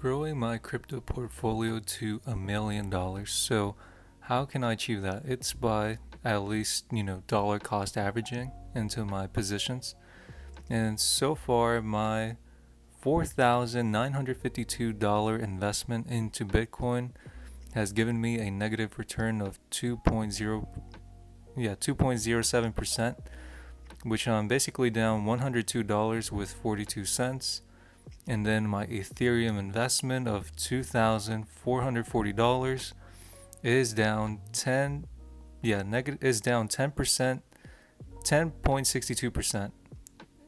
Growing my crypto portfolio to $1 million. So, how can I achieve that? It's by at least, dollar cost averaging into my positions. And so far, my $4,952 investment into Bitcoin has given me a negative return of 2.07%, which I'm basically down $102 with 42 cents. And then my Ethereum investment of $2,440 is down 10 negative is down 10%, 10.62%.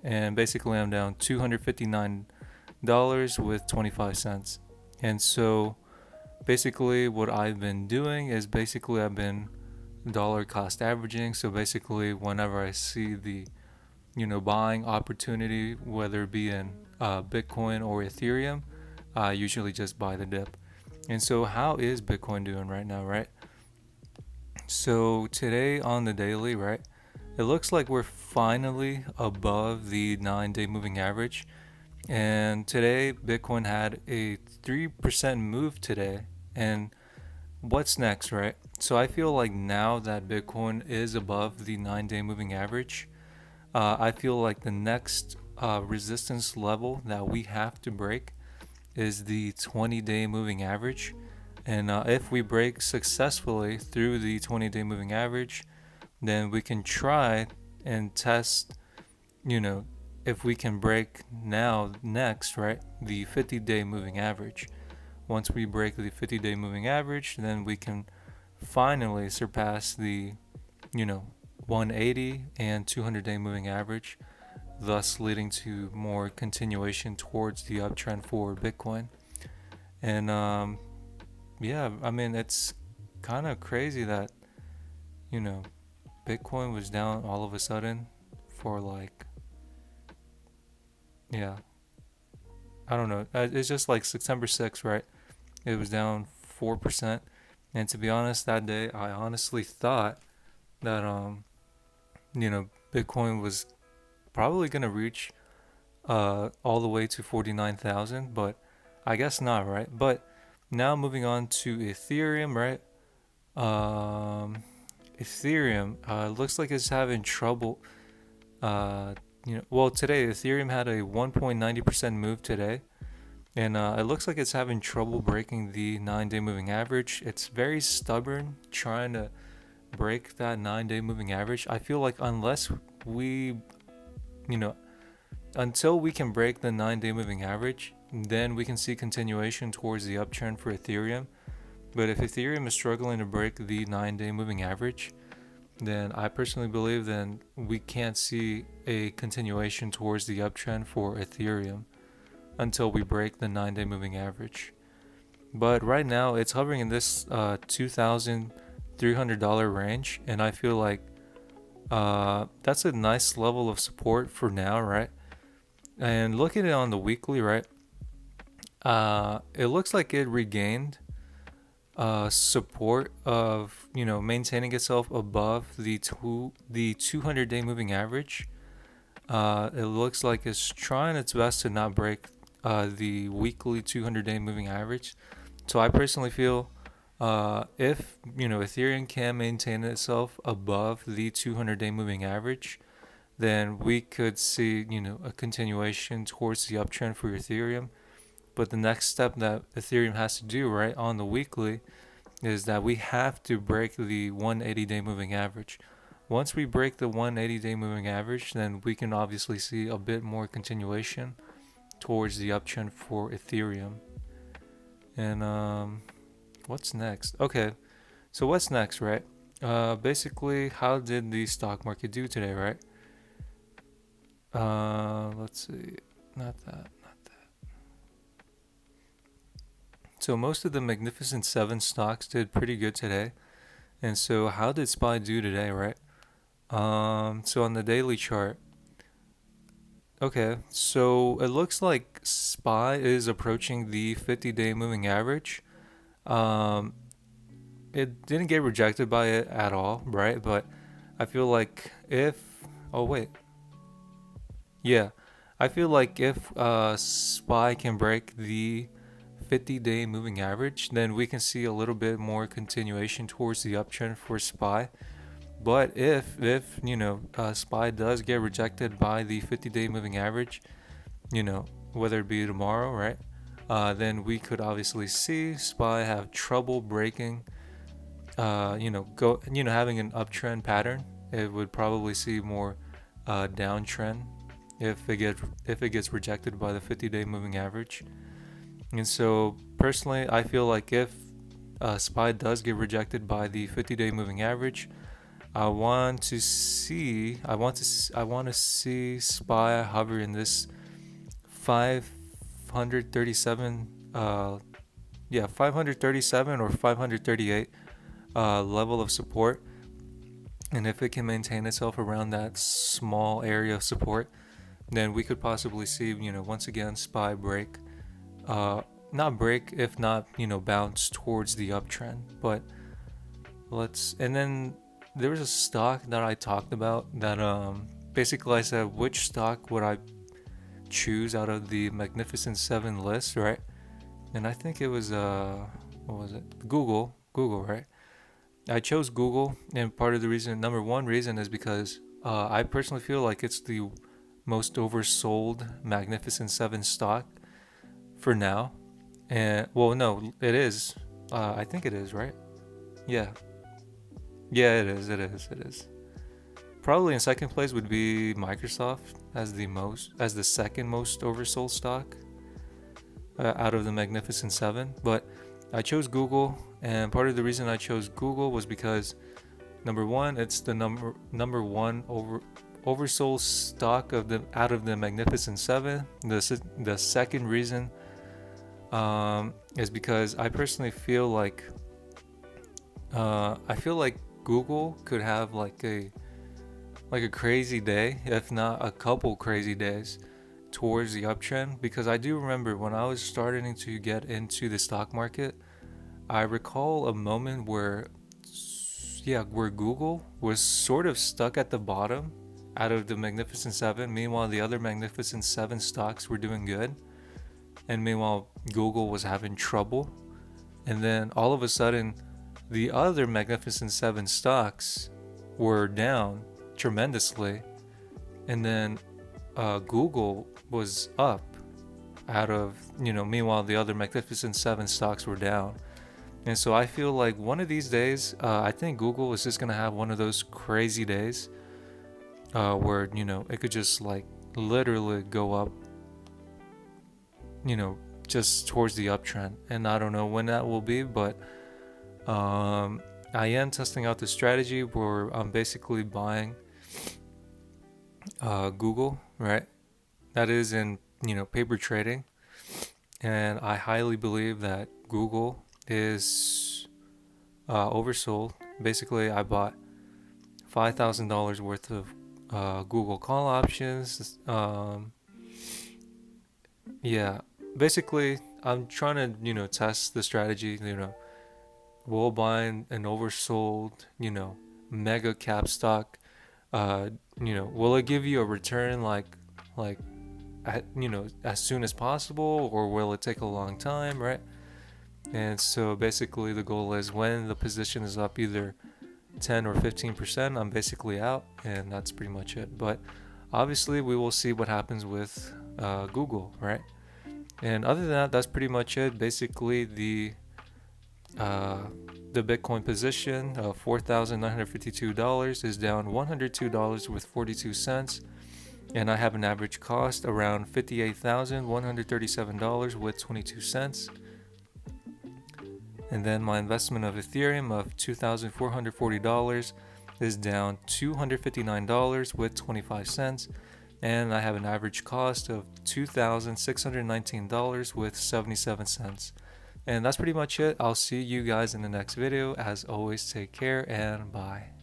And basically I'm down $259 with 25 cents. And so basically what I've been doing is basically I've been dollar cost averaging. So basically whenever I see the buying opportunity, whether it be in Bitcoin or Ethereum, I usually just buy the dip. And so, how is Bitcoin doing right now, right? So, today on the daily, right, it looks like we're finally above the 9 day moving average. And today, Bitcoin had a 3% move today. And what's next, right? So, I feel like now that Bitcoin is above the 9 day moving average, I feel like the next resistance level that we have to break is the 20-day moving average. And if we break successfully through the 20-day moving average, then we can try and test, you know, if we can break now next, right, the 50-day moving average. Once we break the 50-day moving average, then we can finally surpass the, you know, 180 and 200-day moving average, thus leading to more continuation towards the uptrend for Bitcoin. And yeah, I mean, it's kind of crazy that, you know, Bitcoin was down all of a sudden for like, yeah, I don't know. It's just like September 6th, right? It was down 4%. And to be honest, that day, I honestly thought that, Bitcoin was probably going to reach all the way to 49,000, but I guess not, right? But now moving on to Ethereum, right? Ethereum looks like it's having trouble. Well, today Ethereum had a 1.90% move today, and it looks like it's having trouble breaking the 9 day moving average. It's very stubborn trying to break that 9 day moving average. I feel like we, you know, until we can break the 9 day moving average, then we can see continuation towards the uptrend for Ethereum. But if Ethereum is struggling to break the 9 day moving average, then I personally believe then we can't see a continuation towards the uptrend for Ethereum until we break the 9 day moving average. But right now it's hovering in this $2,300 range, and I feel like that's a nice level of support for now, right? And looking at it on the weekly, right? It looks like it regained support of maintaining itself above the 200-day moving average. It looks like it's trying its best to not break the weekly 200-day moving average. So I personally feel if Ethereum can maintain itself above the 200-day moving average, then we could see a continuation towards the uptrend for Ethereum. But the next step that Ethereum has to do, right, on the weekly is that we have to break the 180-day moving average. Once we break the 180-day moving average, then we can obviously see a bit more continuation towards the uptrend for Ethereum. And what's next? Okay, so what's next, right? Basically, how did the stock market do today, right? Let's see. Not that. So most of the Magnificent Seven stocks did pretty good today. And so how did SPY do today, right? So on the daily chart, okay, so it looks like SPY is approaching the 50-day moving average. Um, it didn't get rejected by it at all, right? But I feel like oh wait, yeah, I feel like if SPY can break the 50-day moving average, then we can see a little bit more continuation towards the uptrend for SPY. But if SPY does get rejected by the 50-day moving average, whether it be tomorrow, right? Then we could obviously see SPY have trouble breaking, having an uptrend pattern. It would probably see more downtrend if it gets rejected by the 50-day moving average. And so personally, I feel like if SPY does get rejected by the 50-day moving average, I want to see SPY hover in this 537 537 or 538 level of support. And if it can maintain itself around that small area of support, then we could possibly see, once again, SPY break, not break, if not, bounce towards the uptrend. But and then there was a stock that I talked about that, basically I said, which stock would I choose out of the Magnificent Seven list, right? And I think it was, what was it? Google, right? I chose Google, and part of the reason, number one reason, is because I personally feel like it's the most oversold Magnificent Seven stock for now. And well, no, it is. I think it is, right? Yeah, it is. Probably in second place would be Microsoft as the second most oversold stock out of the Magnificent Seven. But I chose Google, and part of the reason I chose Google was because, number one, it's the number one oversold stock out of the Magnificent Seven. The second reason is because I personally feel like Google could have like a crazy day, if not a couple crazy days, towards the uptrend. Because I do remember when I was starting to get into the stock market, I recall a moment where Google was sort of stuck at the bottom out of the Magnificent Seven. Meanwhile, the other Magnificent Seven stocks were doing good, and meanwhile Google was having trouble. And then all of a sudden, the other Magnificent Seven stocks were down tremendously, and then Google was up meanwhile the other Magnificent Seven stocks were down. And so I feel like one of these days, I think Google is just going to have one of those crazy days where, it could just like literally go up, just towards the uptrend. And I don't know when that will be, but I am testing out the strategy where I'm basically buying Google, right? That is in, paper trading. And I highly believe that Google is oversold. Basically, I bought $5,000 worth of Google call options. Basically, I'm trying to test the strategy. Will buy an oversold mega cap stock. Will it give you a return as soon as possible, or will it take a long time, right? And so basically the goal is when the position is up either 10 or 15%, I'm basically out, and that's pretty much it. But obviously we will see what happens with Google, right? And other than that, that's pretty much it. Basically the Bitcoin position of $4,952 is down $102 with 42 cents. And I have an average cost around $58,137 with 22 cents. And then my investment of Ethereum of $2,440 is down $259 with 25 cents. And I have an average cost of $2,619 with 77 cents. And that's pretty much it. I'll see you guys in the next video. As always, take care and bye.